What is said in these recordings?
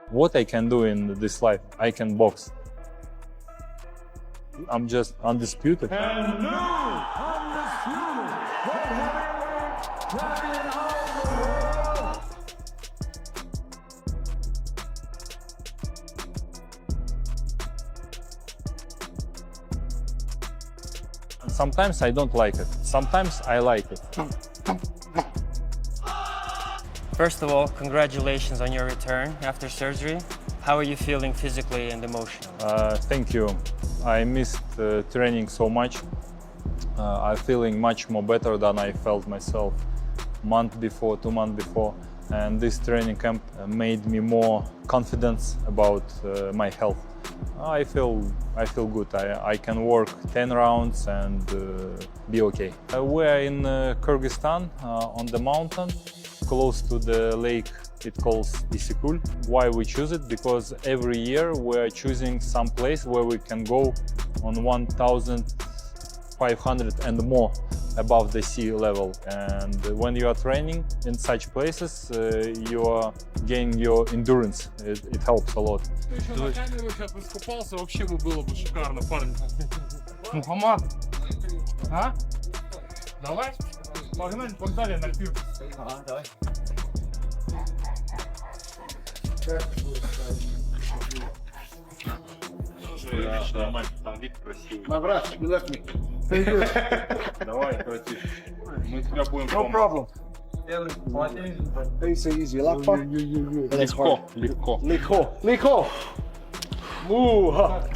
What I can do in this life? I can box. I'm just undisputed. And now, undisputed, world heavyweight champion of the world. Sometimes I don't like it. Sometimes I like it. First of all, congratulations on your return after surgery. How are you feeling physically and emotionally? Thank you. I missed training so much. I'm feeling much more better than I felt myself month before, 2 months before. And this training camp made me more confident about my health. I feel good. I can work 10 rounds and be okay. We're in Kyrgyzstan on the mountain, close to the lake. It calls Isikul. Why we choose it? Because every year we're choosing some place where we can go on 1,500 and more above the sea level. And when you are training in such places, you are gaining your endurance. It helps a lot. Еще на камеру сейчас искупался, вообще бы было бы шикарно, парень. Мухаммад, а? Давай? Погнали на пир. Давай. Там вид красивый. My brother, you left me. Давай, короче, мы тебя будем No problem. Easy, easy. Lakpa. Легко. Легко. Муха.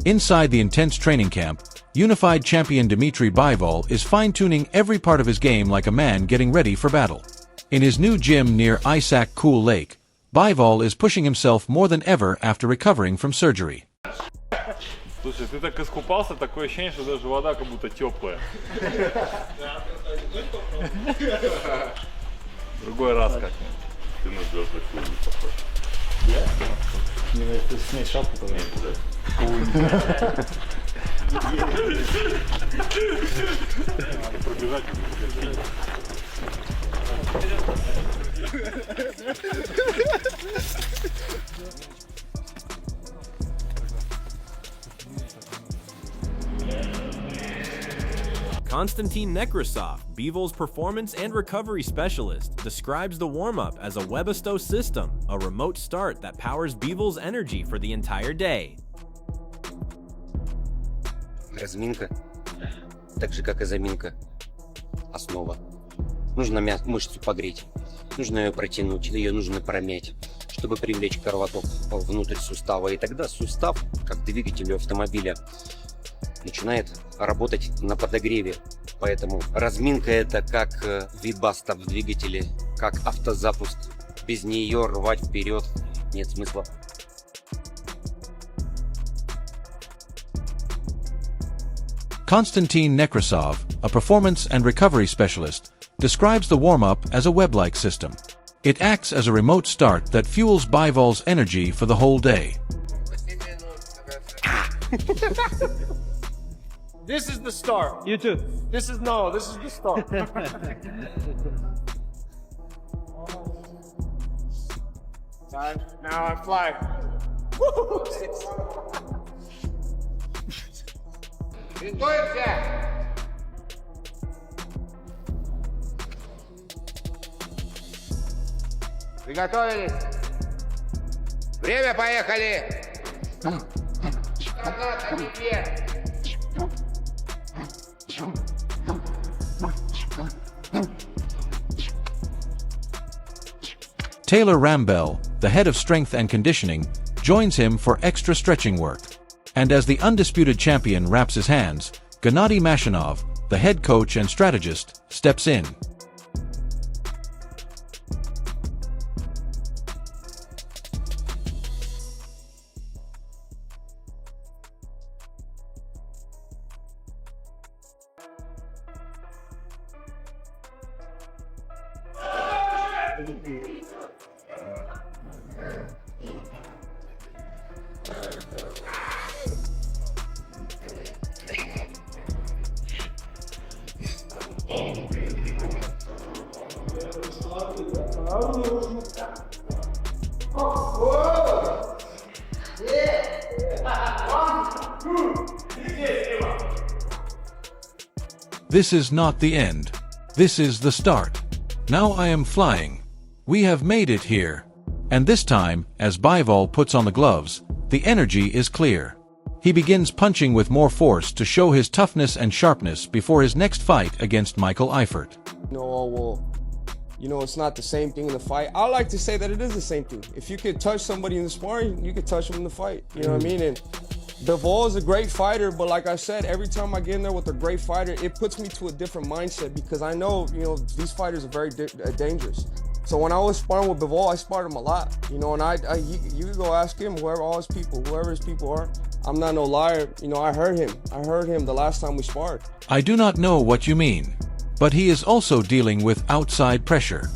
Inside the intense training camp, unified champion Dmitry Bivol is fine-tuning every part of his game like a man getting ready for battle. In his new gym near Isak Cool Lake, Bivol is pushing himself more than ever after recovering from surgery. Слушай, ты так искупался, такое ощущение, что даже вода как будто теплая. Другой раз как-нибудь. Ты на звездных не похож. Ты снять шапку тогда. Надо пробежать. Konstantin Nekrasov, Bivol's performance and recovery specialist, describes the warm-up as a Webasto system, a remote start that powers Bivol's energy for the entire day. Разминка, так же как и заминка, основа. Нужно мышцу погреть, нужно ее протянуть, ее нужно промять, чтобы привлечь кровоток внутрь сустава. И тогда сустав, как двигатель автомобиля, начинает работать на подогреве. Поэтому разминка — это как вибаста в двигателе, как автозапуск. Без нее рвать вперед нет смысла. Konstantin Nekrasov, a performance and recovery specialist, describes the warm-up as a web-like system. It acts as a remote start that fuels Bivol's energy for the whole day. This is the start. You too. This is the start. Now I fly. Готовимся! Приготовились! Время, поехали! Назад, а теперь! Taylor Rambell, the head of strength and conditioning, joins him for extra stretching work. And as the undisputed champion wraps his hands, Gennady Mashinov, the head coach and strategist, steps in. This is not the end. This is the start. Now I am flying. We have made it here. And this time, as Bivol puts on the gloves, the energy is clear. He begins punching with more force to show his toughness and sharpness before his next fight against Michael Eifert. It's not the same thing in the fight. I like to say that it is the same thing. If you could touch somebody in the sparring, you could touch them in the fight. You know what I mean? And Bivol is a great fighter, but like I said, every time I get in there with a great fighter, it puts me to a different mindset because I know, these fighters are very dangerous. So when I was sparring with Bivol, I sparred him a lot, and you can go ask him, whoever his people are. I'm not no liar. I heard him the last time we sparred. I do not know what you mean, but he is also dealing with outside pressure.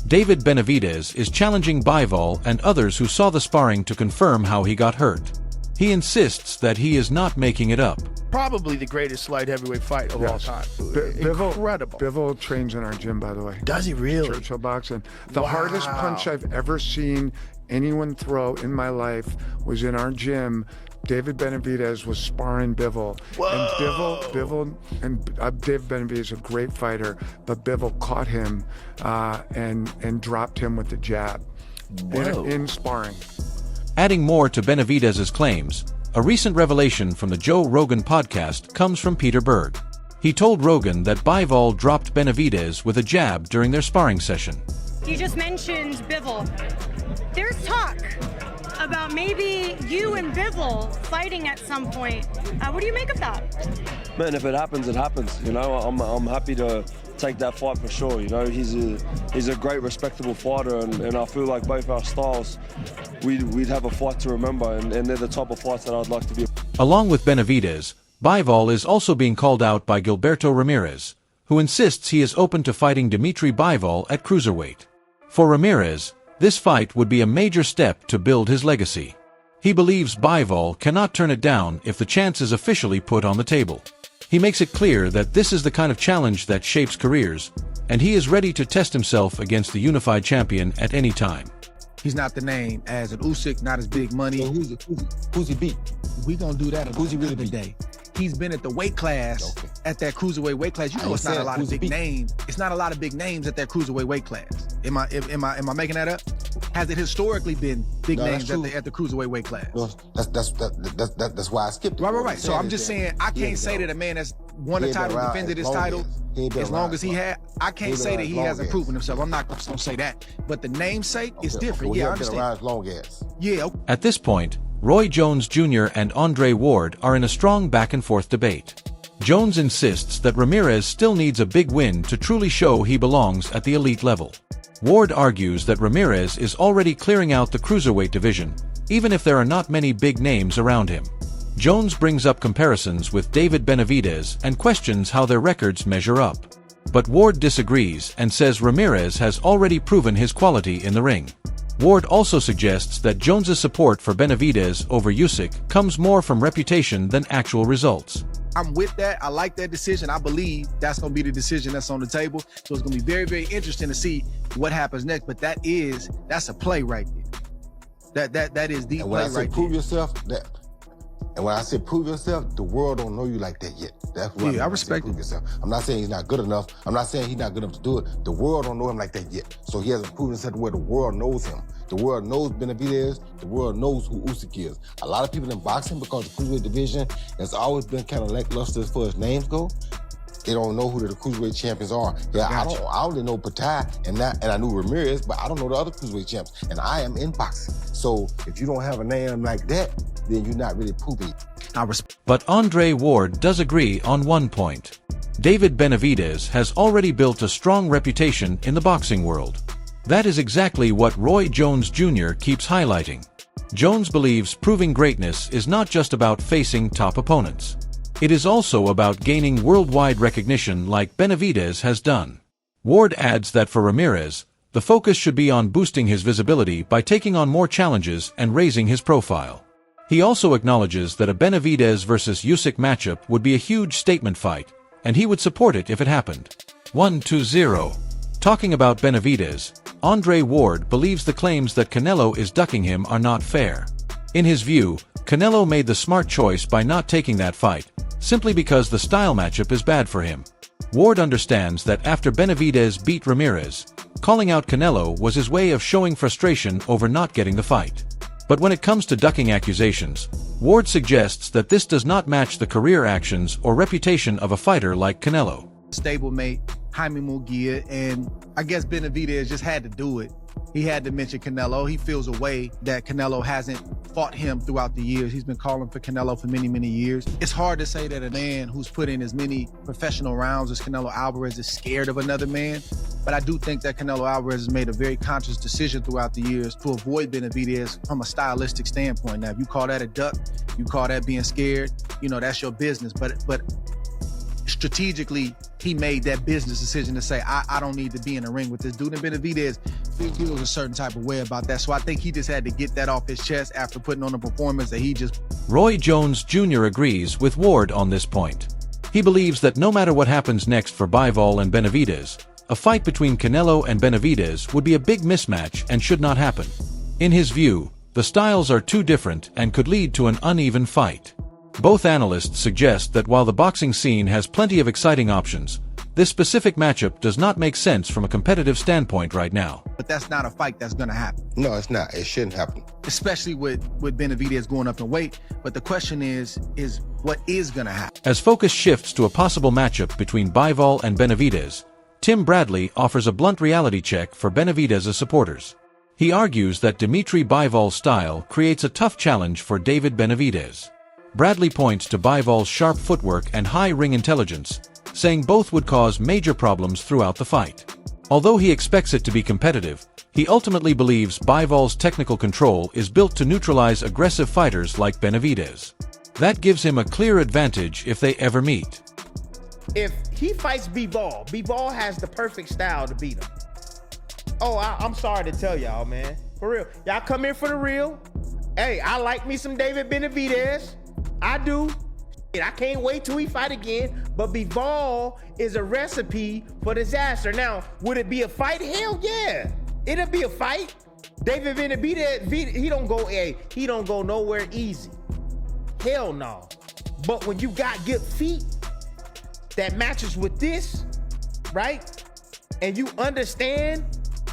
David Benavidez is challenging Bivol and others who saw the sparring to confirm how he got hurt. He insists that he is not making it up. Probably the greatest light heavyweight fight of all time. Incredible. Bivol trains in our gym, by the way. Does he really? Churchill Boxing. The hardest punch I've ever seen anyone throw in my life was in our gym. David Benavidez was sparring Bivol. And David Benavidez is a great fighter, but Bivol caught him and dropped him with the jab in sparring. Adding more to Benavidez's claims, a recent revelation from the Joe Rogan podcast comes from Peter Berg. He told Rogan that Bivol dropped Benavidez with a jab during their sparring session. You just mentioned Bivol. There's talk about maybe you and Bivol fighting at some point. What do you make of that? Man, if it happens, it happens. I'm happy to take that fight for sure. He's a great, respectable fighter, and I feel like both our styles, we'd have a fight to remember, and they're the type of fights that I'd like to be. Along with Benavidez, Bivol is also being called out by Gilberto Ramirez, who insists he is open to fighting Dmitry Bivol at cruiserweight. For Ramirez, this fight would be a major step to build his legacy. He believes Bivol cannot turn it down if the chance is officially put on the table. He makes it clear that this is the kind of challenge that shapes careers, and he is ready to test himself against the unified champion at any time. He's not the name as an Usyk, not as big money. So who's he beat? We gonna do that Who's he really beat? day. He's been at the weight class, at that cruiserweight weight class. It's not a lot of big names. It's not a lot of big names at that cruiserweight weight class. Am I making that up? Has it historically been big names at the cruiserweight weight class? No, that's why I skipped it. Right. So I'm just saying, I can't say that a man that's won a title, defended his title, as long as he had, I can't say that he hasn't proven himself. I'm not gonna say that. But the namesake is different. Yeah, I understand. Yeah. At this point, Roy Jones Jr. and Andre Ward are in a strong back-and-forth debate. Jones insists that Ramirez still needs a big win to truly show he belongs at the elite level. Ward argues that Ramirez is already clearing out the cruiserweight division, even if there are not many big names around him. Jones brings up comparisons with David Benavidez and questions how their records measure up. But Ward disagrees and says Ramirez has already proven his quality in the ring. Ward also suggests that Jones's support for Benavidez over Usyk comes more from reputation than actual results. I'm with that. I like that decision. I believe that's going to be the decision that's on the table. So it's going to be very, very interesting to see what happens next. But that's a play right there. That is the play right there. Prove yourself, and when I say prove yourself, the world don't know you like that yet. That's what I respect it. Yourself. I'm not saying he's not good enough. I'm not saying he's not good enough to do it. The world don't know him like that yet. So he hasn't proven himself where the world knows him. The world knows Benavidez. The world knows who Usyk is. A lot of people in boxing, because the cruiserweight division has always been kind of lackluster as far as names go, they don't know who the cruiserweight champions are. Yeah, I only know Patai and I knew Ramirez, but I don't know the other cruiserweight champs. And I am in boxing. So if you don't have a name like that, then you're not really proving. But Andre Ward does agree on one point. David Benavidez has already built a strong reputation in the boxing world. That is exactly what Roy Jones Jr. keeps highlighting. Jones believes proving greatness is not just about facing top opponents. It is also about gaining worldwide recognition like Benavidez has done. Ward adds that for Ramirez, The focus should be on boosting his visibility by taking on more challenges and raising his profile. He also acknowledges that a Benavidez versus Usyk matchup would be a huge statement fight, and he would support it if it happened. 1-0. Talking about Benavidez, Andre Ward believes the claims that Canelo is ducking him are not fair. In his view, Canelo made the smart choice by not taking that fight, simply because the style matchup is bad for him. Ward understands that after Benavidez beat Ramirez, calling out Canelo was his way of showing frustration over not getting the fight. But when it comes to ducking accusations, Ward suggests that this does not match the career actions or reputation of a fighter like Canelo. Stablemate, Jaime Munguia, and I guess Benavidez just had to do it. He had to mention Canelo. He feels a way that Canelo hasn't fought him throughout the years. He's been calling for Canelo for many, many years. It's hard to say that a man who's put in as many professional rounds as Canelo Alvarez is scared of another man. But I do think that Canelo Alvarez has made a very conscious decision throughout the years to avoid Benavidez from a stylistic standpoint. Now, if you call that a duck, you call that being scared, you know, that's your business. But strategically, he made that business decision to say, I don't need to be in a ring with this dude. And Benavidez feels a certain type of way about that. So I think he just had to get that off his chest after putting on a performance that he just... Roy Jones Jr. agrees with Ward on this point. He believes that no matter what happens next for Bivol and Benavidez, a fight between Canelo and Benavidez would be a big mismatch and should not happen. In his view, the styles are too different and could lead to an uneven fight. Both analysts suggest that while the boxing scene has plenty of exciting options, this specific matchup does not make sense from a competitive standpoint right now. But that's not a fight that's going to happen. No, it's not. It shouldn't happen. Especially with Benavidez going up in weight. But the question is what is going to happen? As focus shifts to a possible matchup between Bivol and Benavidez, Tim Bradley offers a blunt reality check for Benavidez's supporters. He argues that Dmitry Bivol's style creates a tough challenge for David Benavidez. Bradley points to Bivol's sharp footwork and high ring intelligence, saying both would cause major problems throughout the fight. Although he expects it to be competitive, he ultimately believes Bivol's technical control is built to neutralize aggressive fighters like Benavidez. That gives him a clear advantage if they ever meet. If he fights Bivol, Bivol has the perfect style to beat him. Oh, I'm sorry to tell y'all, man. For real. Y'all come here for the real. Hey, I like me some David Benavidez. I do. I can't wait till we fight again. But Bivol is a recipe for disaster. Now, would it be a fight? Hell yeah. It'll be a fight. David Benavidez, he don't go nowhere easy. Hell no. But when you got good feet that matches with this, right? And you understand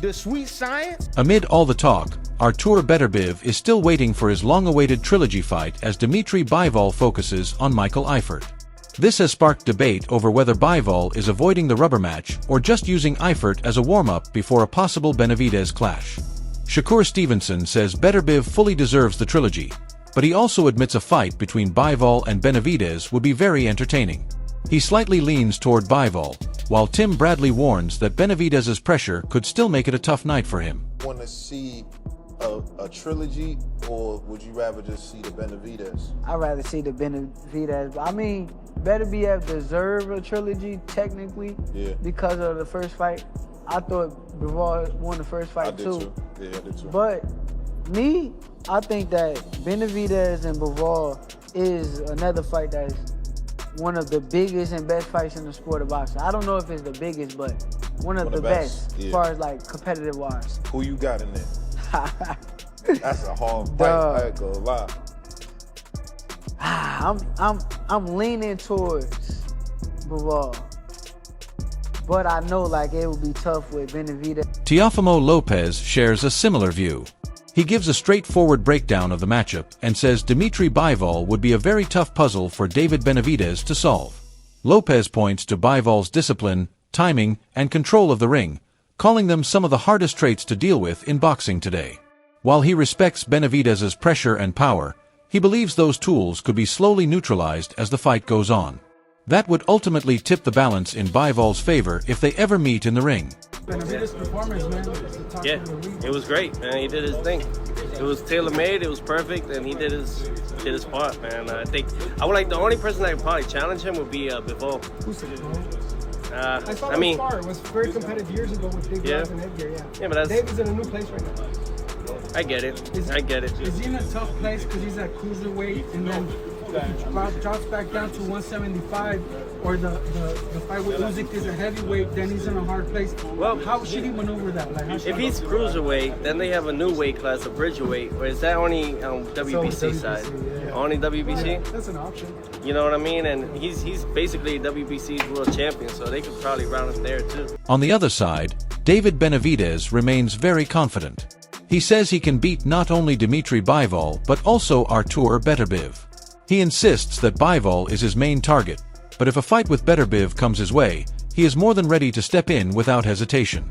the sweet science. Amid all the talk, Artur Beterbiev is still waiting for his long-awaited trilogy fight as Dmitry Bivol focuses on Michael Eifert. This has sparked debate over whether Bivol is avoiding the rubber match or just using Eifert as a warm-up before a possible Benavidez clash. Shakur Stevenson says Beterbiev fully deserves the trilogy, but he also admits a fight between Bivol and Benavidez would be very entertaining. He slightly leans toward Bivol, while Tim Bradley warns that Benavidez's pressure could still make it a tough night for him. Want to see a trilogy, or would you rather just see the Benavidez? I'd rather see the Benavidez. I mean, Beterbiev deserved a trilogy technically because of the first fight. I thought Bivol won the first fight too. Yeah, I did too. But me, I think that Benavidez and Bivol is another fight that's one of the biggest and best fights in the sport of boxing. I don't know if it's the biggest, but one of the best as far as like competitive wise. Who you got in there? That's a hard fight. I ain't gonna lie. I'm leaning towards Bivol, but I know like it will be tough with Benavidez. Teofimo Lopez shares a similar view. He gives a straightforward breakdown of the matchup and says Dmitry Bivol would be a very tough puzzle for David Benavidez to solve. Lopez points to Bivol's discipline, timing, and control of the ring, calling them some of the hardest traits to deal with in boxing today. While he respects Benavidez's pressure and power, he believes those tools could be slowly neutralized as the fight goes on. That would ultimately tip the balance in Bivol's favor if they ever meet in the ring. Benavidez's performance, man. Yeah, it was great, man. He did his thing. It was tailor-made. It was perfect, and he did his part, man. I think I would like the only person that would probably challenge him would be Bivol. Who's Bivol? I saw I mean, spar. It was very competitive years ago with big yeah. guys and headgear. Yeah. Yeah, but that's. David's in a new place right now. I get it. I get it. Is he in a tough place because he's at cruiserweight and then if he drops back down to 175 or the fight with Usyk is a heavyweight, then he's in a hard place. Well, how should he maneuver that? Like, how if he's cruiserweight, then they have a new weight class, a bridgerweight. Or is that only on WBC side? Yeah. Only WBC? Yeah, that's an option. You know what I mean? And he's basically WBC's world champion, so they could probably round him there too. On the other side, David Benavidez remains very confident. He says he can beat not only Dmitry Bivol but also Artur Beterbiev. He insists that Bivol is his main target, but if a fight with Beterbiev comes his way, he is more than ready to step in without hesitation.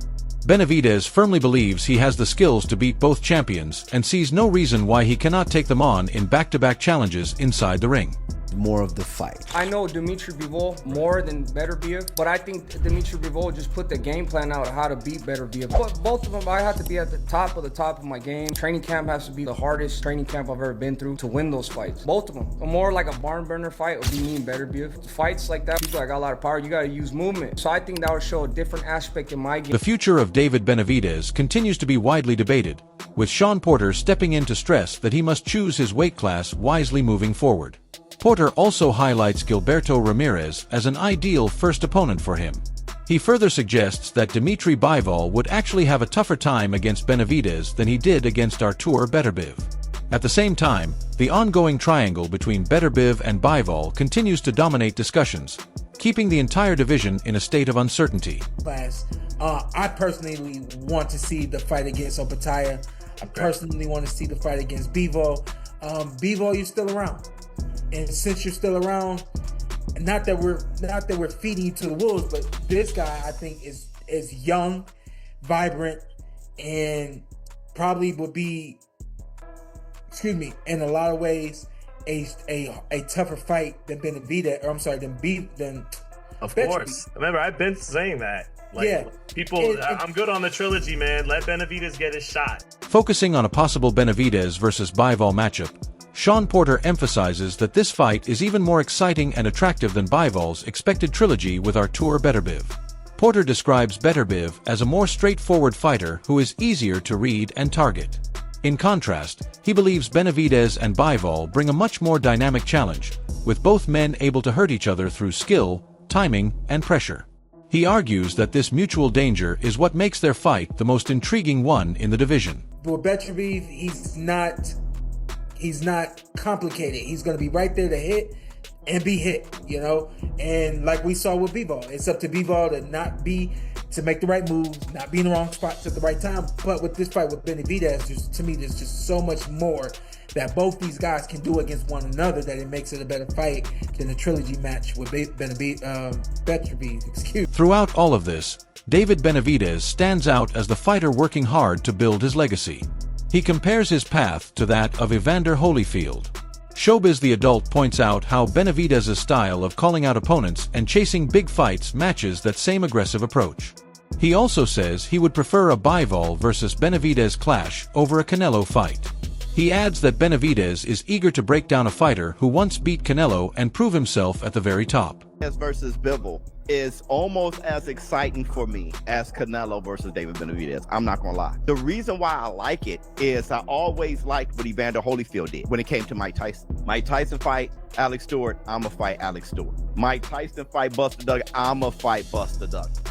Benavidez firmly believes he has the skills to beat both champions and sees no reason why he cannot take them on in back-to-back challenges inside the ring. More of the fight. I know Dmitry Bivol more than Beterbiev, but I think Dmitry Bivol just put the game plan out how to beat Beterbiev. But both of them, I have to be at the top of my game. Training camp has to be the hardest training camp I've ever been through to win those fights. Both of them. A more like a barn burner fight would be me and Beterbiev. Fights like that, people that got a lot of power, you gotta use movement. So I think that would show a different aspect in my game. The future of David Benavidez continues to be widely debated, with Sean Porter stepping in to stress that he must choose his weight class wisely moving forward. Porter also highlights Gilberto Ramirez as an ideal first opponent for him. He further suggests that Dmitry Bivol would actually have a tougher time against Benavidez than he did against Artur Beterbiev. At the same time, the ongoing triangle between Beterbiev and Bivol continues to dominate discussions, keeping the entire division in a state of uncertainty. I personally want to see the fight against Opataya. I personally want to see the fight against Bivol. Bivol, you're still around. And since you're still around, not that we're feeding you to the wolves, but this guy I think is young, vibrant, and probably would be, in a lot of ways, a tougher fight than Benavidez. Or I'm sorry, than. Of course, remember I've been saying that. People, I'm good on the trilogy, man. Let Benavidez get his shot. Focusing on a possible Benavidez versus Bivol matchup, Sean Porter emphasizes that this fight is even more exciting and attractive than Bivol's expected trilogy with Artur Beterbiev. Porter describes Beterbiev as a more straightforward fighter who is easier to read and target. In contrast, he believes Benavidez and Bivol bring a much more dynamic challenge, with both men able to hurt each other through skill, timing, and pressure. He argues that this mutual danger is what makes their fight the most intriguing one in the division. With Beterbiev, he's not complicated. He's going to be right there to hit and be hit, And like we saw with Bivol, it's up to Bivol to make the right moves, not be in the wrong spots at the right time. But with this fight with Benavidez, to me, there's just so much more that both these guys can do against one another that it makes it a better fight than the trilogy match with Beterbiev. Throughout all of this, David Benavidez stands out as the fighter working hard to build his legacy. He compares his path to that of Evander Holyfield. Showbiz the Adult points out how Benavidez's style of calling out opponents and chasing big fights matches that same aggressive approach. He also says he would prefer a Bivol versus Benavidez clash over a Canelo fight. He adds that Benavidez is eager to break down a fighter who once beat Canelo and prove himself at the very top. Versus Bivol is almost as exciting for me as Canelo versus David Benavidez. I'm not gonna lie. The reason why I like it is I always liked what Evander Holyfield did when it came to Mike Tyson. Mike Tyson fight Alex Stewart, I'ma fight Alex Stewart. Mike Tyson fight Buster Douglas, I'ma fight Buster Douglas.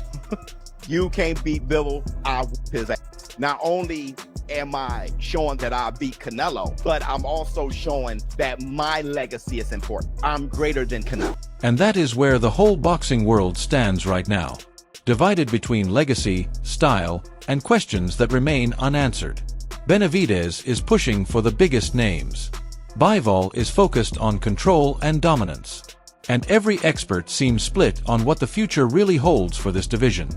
You can't beat Bivol, I'll whoop his ass. Not only am I showing that I beat Canelo, but I'm also showing that my legacy is important. I'm greater than Canelo. And that is where the whole boxing world stands right now, divided between legacy, style, and questions that remain unanswered. Benavidez is pushing for the biggest names. Bivol is focused on control and dominance. And every expert seems split on what the future really holds for this division.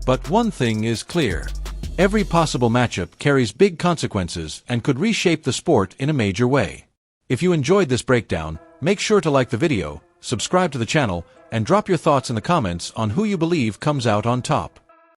But one thing is clear. Every possible matchup carries big consequences and could reshape the sport in a major way. If you enjoyed this breakdown, make sure to like the video, subscribe to the channel, and drop your thoughts in the comments on who you believe comes out on top.